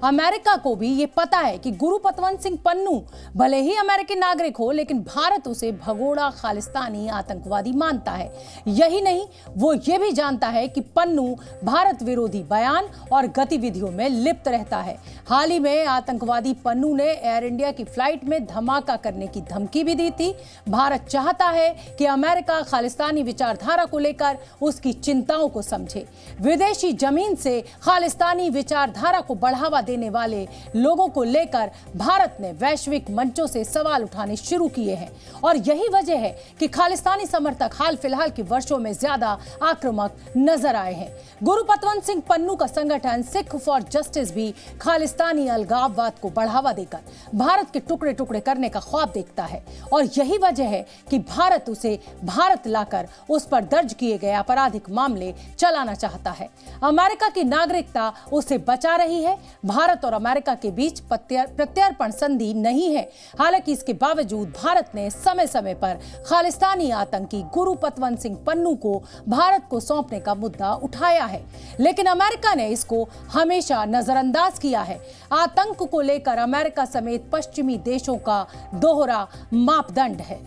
America को भी ये पता है कि गुरु पतवंत सिंह पन्नू भले ही अमेरिकी नागरिक हो, लेकिन भारत उसे भगोड़ा खालिस्तानी आतंकवादी मानता है। यही नहीं, वो ये भी जानता है कि पन्नू भारत विरोधी बयान और गतिविधियों में लिप्त रहता है। हाल ही में आतंकवादी पन्नू ने एयर इंडिया की फ्लाइट में धमाका करने की धमकी भी दी थी। भारत चाहता है कि अमेरिका खालिस्तानी विचारधारा को लेकर उसकी चिंताओं को समझे। विदेशी जमीन से खालिस्तानी विचारधारा को बढ़ावा देने वाले लोगों को लेकर भारत ने वैश्विक मंचों से सवाल उठाने शुरू किए हैं और यही वजह है कि खालिस्तानी समर्थक हाल फिलहाल के वर्षों में ज्यादा आक्रामक नजर आए हैं। गुरु पतवंत सिंह पन्नू का संगठन सिख फॉर जस्टिस भी खालिस्तानी अलगाववाद को बढ़ावा देकर भारत के टुकड़े टुकड़े करने का ख्वाब देखता है और यही वजह है कि भारत उसे भारत लाकर उस पर दर्ज किए गए आपराधिक मामले चलाना चाहता है। अमेरिका की नागरिकता उसे बचा रही है। भारत और अमेरिका के बीच प्रत्यर्पण संधि नहीं है। हालांकि इसके बावजूद भारत ने समय समय पर खालिस्तानी आतंकी गुरु पतवंत सिंह पन्नू को भारत को सौंपने का मुद्दा उठाया है, लेकिन अमेरिका ने इसको हमेशा नजरअंदाज किया है। आतंक को लेकर अमेरिका समेत पश्चिमी देशों का दोहरा मापदंड है।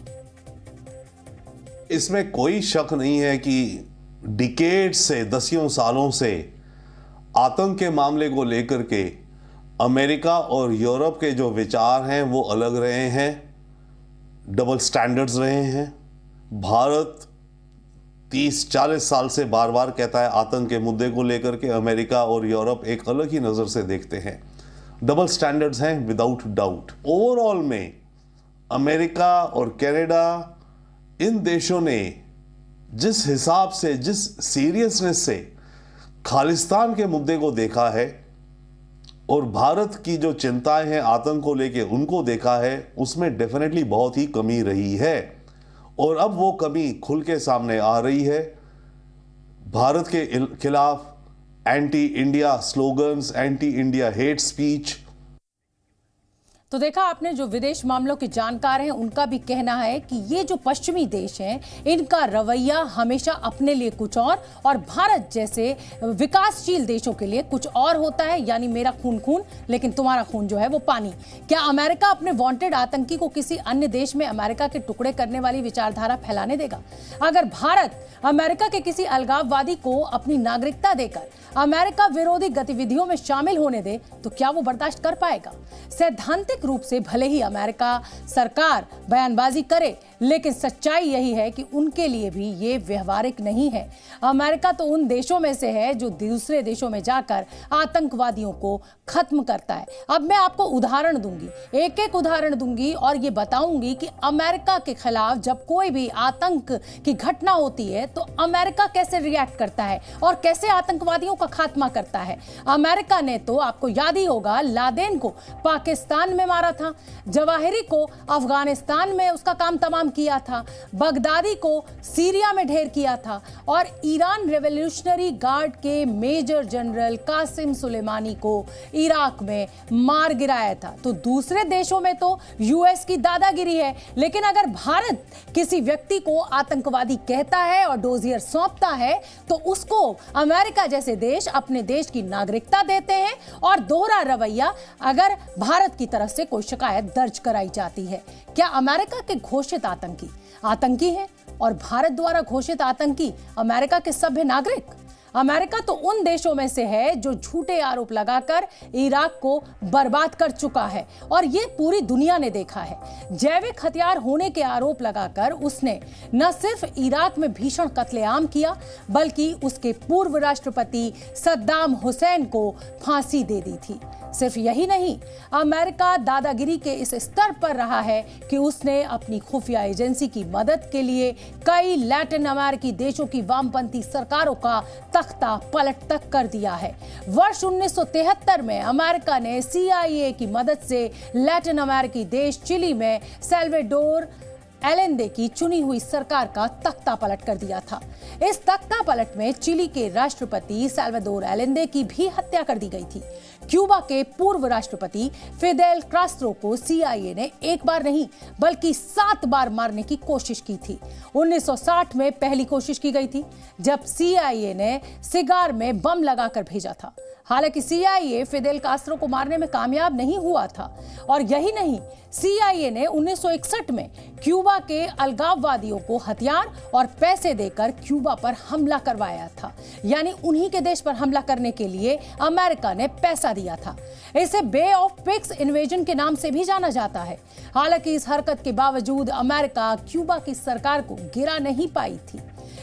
इसमें कोई शक नहीं है कि डिकेड से, दसियों सालों से आतंक के मामले को लेकर के अमेरिका और यूरोप के जो विचार हैं वो अलग रहे हैं, डबल स्टैंडर्ड्स रहे हैं। भारत 30-40 साल से बार बार कहता है आतंक के मुद्दे को लेकर के अमेरिका और यूरोप एक अलग ही नज़र से देखते हैं। डबल स्टैंडर्ड्स हैं विदाउट डाउट। ओवरऑल में अमेरिका और कनाडा, इन देशों ने जिस हिसाब से, जिस सीरियसनेस से खालिस्तान के मुद्दे को देखा है और भारत की जो चिंताएं हैं आतंक को लेके उनको देखा है, उसमें डेफिनेटली बहुत ही कमी रही है और अब वो कमी खुल के सामने आ रही है। भारत के खिलाफ anti India slogans, anti India hate speech. तो देखा आपने, जो विदेश मामलों के जानकार हैं उनका भी कहना है कि ये जो पश्चिमी देश हैं इनका रवैया हमेशा अपने लिए कुछ और भारत जैसे विकासशील देशों के लिए कुछ और होता है। यानी मेरा खून खून लेकिन तुम्हारा खून जो है वो पानी। क्या अमेरिका अपने वांटेड आतंकी को किसी अन्य देश में अमेरिका के टुकड़े करने वाली विचारधारा फैलाने देगा? अगर भारत अमेरिका के किसी अलगाववादी को अपनी नागरिकता देकर अमेरिका विरोधी गतिविधियों में शामिल होने दे तो क्या वो बर्दाश्त कर पाएगा? सैद्धांतिक रूप से भले ही अमेरिका सरकार बयानबाजी करे, लेकिन सच्चाई यही है कि उनके लिए भी ये व्यवहारिक नहीं है। अमेरिका तो उन देशों में से है जो दूसरे देशों में जाकर आतंकवादियों को खत्म करता है। अब मैं आपको उदाहरण दूंगी, एक एक उदाहरण दूंगी और ये बताऊंगी कि अमेरिका के खिलाफ जब कोई भी आतंक की घटना होती है तो अमेरिका कैसे रिएक्ट करता है और कैसे आतंकवादियों का खात्मा करता है। अमेरिका ने तो, आपको याद ही होगा, लादेन को पाकिस्तान में मारा था, जवाहिरी को अफगानिस्तान में उसका काम तमाम किया था, बगदादी को सीरिया में ढेर किया था और ईरान रेवोल्यूशनरी गार्ड के मेजर जनरल कासिम सुलेमानी को इराक में मार गिराया था। तो दूसरे देशों में तो यूएस की दादागिरी है, लेकिन अगर भारत किसी व्यक्ति को आतंकवादी कहता है और डोजियर सौंपता है तो उसको अमेरिका जैसे देश अपने देश की नागरिकता देते हैं और दोहरा रवैया अगर भारत की तरफ से कोई शिकायत दर्ज कराई जाती है। क्या अमेरिका के घोषित आतंकी हैं और भारत द्वारा घोषित आतंकी अमेरिका के सभ्य नागरिक? अमेरिका तो उन देशों में से है जो झूठे आरोप लगाकर इराक को बर्बाद कर चुका है और ये पूरी दुनिया ने देखा है। जैविक हथियार होने के आरोप लगाकर उसने न सिर्फ इराक में भीषण कत्लेआम किया बल्कि उसके पूर्व राष्ट्रपति सद्दाम हुसैन को फांसी दे दी थी। सिर्फ यही नहीं, अमेरिका दादागिरी के इस स्तर पर रहा है कि उसने अपनी खुफिया एजेंसी की मदद के लिए कई लैटिन अमेरिकी देशों की वामपंथी सरकारों का तख्ता पलट तक कर दिया है। वर्ष 1973 में अमेरिका ने CIA की मदद से लैटिन अमेरिकी देश चिली में सैल्वाडोर एलेंदे की चुनी हुई सरकार का तख्ता पलट कर दिया था। इस तख्ता पलट में चिली के राष्ट्रपति सैल्वाडोर एलेंदे की भी हत्या कर दी गई थी। क्यूबा के पूर्व राष्ट्रपति फिदेल कास्त्रो को CIA ने एक बार नहीं बल्कि 7 बार मारने की कोशिश की थी। 1960 में पहली कोशिश की गई थी जब CIA ने सिगार में बम लगाकर भेजा था। हालांकि CIA फिदेल कास्ट्रो को मारने में कामयाब नहीं हुआ था, और यही नहीं, CIA ने 1961 में क्यूबा के अलगाववादियों को हथियार और पैसे देकर क्यूबा पर हमला करवाया था। यानी उन्हीं के देश पर हमला करने के लिए अमेरिका ने पैसा दिया था। इसे बे ऑफ पिग्स इन्वेजन के नाम से भी जाना जाता है। हालांकि इस हरकत के बावजूद अमेरिका क्यूबा की सरकार को गिरा नहीं पाई थी।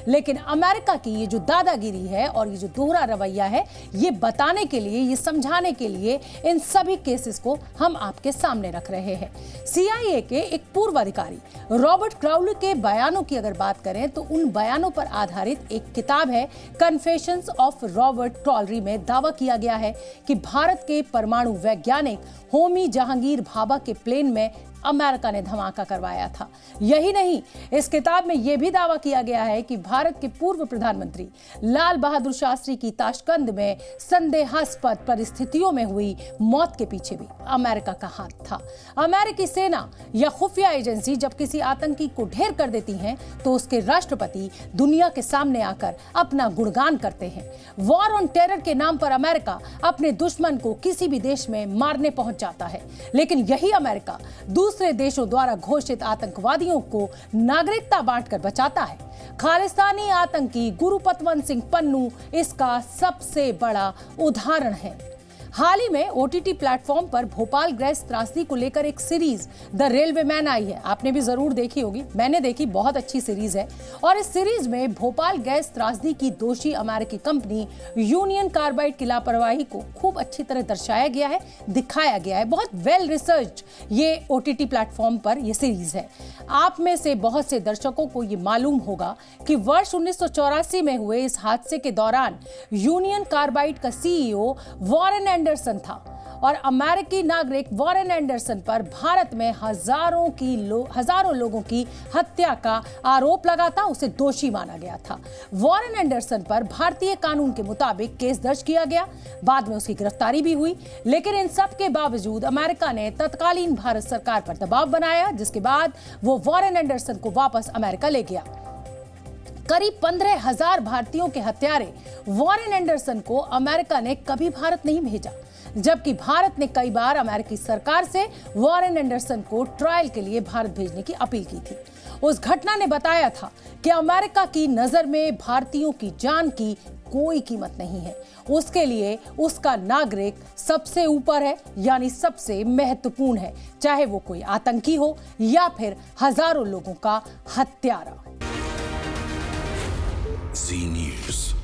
लेकिन अमेरिका की ये जो दादागिरी है और ये जो दोहरा रवैया है, ये बताने के लिए, ये समझाने के लिए इन सभी केसेस को हम आपके सामने रख रहे हैं। CIA के एक पूर्व अधिकारी रॉबर्ट क्राउली के बयानों की अगर बात करें तो उन बयानों पर आधारित एक किताब है कन्फेशंस ऑफ रॉबर्ट क्राउली में दावा किया गया है कि भारत के परमाणु वैज्ञानिक होमी जहांगीर भाभा के प्लेन में अमेरिका ने धमाका करवाया था। यही नहीं, इस किताब में यह भी दावा किया गया है कि भारत के पूर्व प्रधानमंत्री लाल बहादुर शास्त्री की ताशकंद में संदेहास्पद परिस्थितियों में हुई मौत के पीछे भी अमेरिका का हाथ था। अमेरिकी सेना या खुफिया एजेंसी जब किसी आतंकी को ढेर कर देती हैं तो उसके राष्ट्रपति दुनिया के सामने आकर अपना गुणगान करते हैं। वॉर ऑन टेरर के नाम पर अमेरिका अपने दुश्मन को किसी भी देश में मारने पहुंच जाता है, लेकिन यही अमेरिका दूसरे देशों द्वारा घोषित आतंकवादियों को नागरिकता बांटकर बचाता है। खालिस्तानी आतंकी गुरुपतवंत सिंह पन्नू इसका सबसे बड़ा उदाहरण है। हाल ही में OTT प्लेटफॉर्म पर भोपाल गैस त्रासदी को लेकर एक series the railway man I है। आपने भी जरूर देखी होगी, मैंने देखी, बहुत अच्छी सीरीज है। और इस सीरीज में भोपाल गैस त्रासदी की दोषी अमेरिकी कंपनी यूनियन कार्बाइड की लापरवाही को खूब अच्छी तरह दर्शाया गया है, दिखाया गया है। बहुत वेल रिसर्च ये OTT प्लेटफॉर्म पर ये सीरीज है। आप में से बहुत से दर्शकों को ये मालूम होगा कि वर्ष 1984 में हुए इस हादसे के दौरान यूनियन कार्बाइड का CEO वॉरेन एंडरसन था और अमेरिकी नागरिक वॉरेन एंडरसन पर भारत में हजारों लोगों की हत्या का आरोप लगा था। उसे दोषी माना गया था। वॉरेन एंडरसन पर भारतीय कानून के मुताबिक केस दर्ज किया गया, बाद में उसकी गिरफ्तारी भी हुई। लेकिन इन सब के बावजूद अमेरिका ने तत्कालीन भारत सरकार पर दबाव बनाया, जिसके बाद वो वॉरेन एंडरसन को वापस अमेरिका ले गया। करीब 15,000 भारतीयों के हत्यारे वॉरेन एंडरसन को अमेरिका ने कभी भारत नहीं भेजा, जबकि भारत ने कई बार अमेरिकी सरकार से वॉरेन एंडरसन को ट्रायल के लिए भारत भेजने की अपील की थी। उस घटना ने बताया था कि अमेरिका की नजर में भारतीयों की जान की कोई कीमत नहीं है। उसके लिए उसका नागरिक सबसे ऊपर है, यानी सबसे महत्वपूर्ण है, चाहे वो कोई आतंकी हो या फिर हजारों लोगों का हत्यारा। Z News.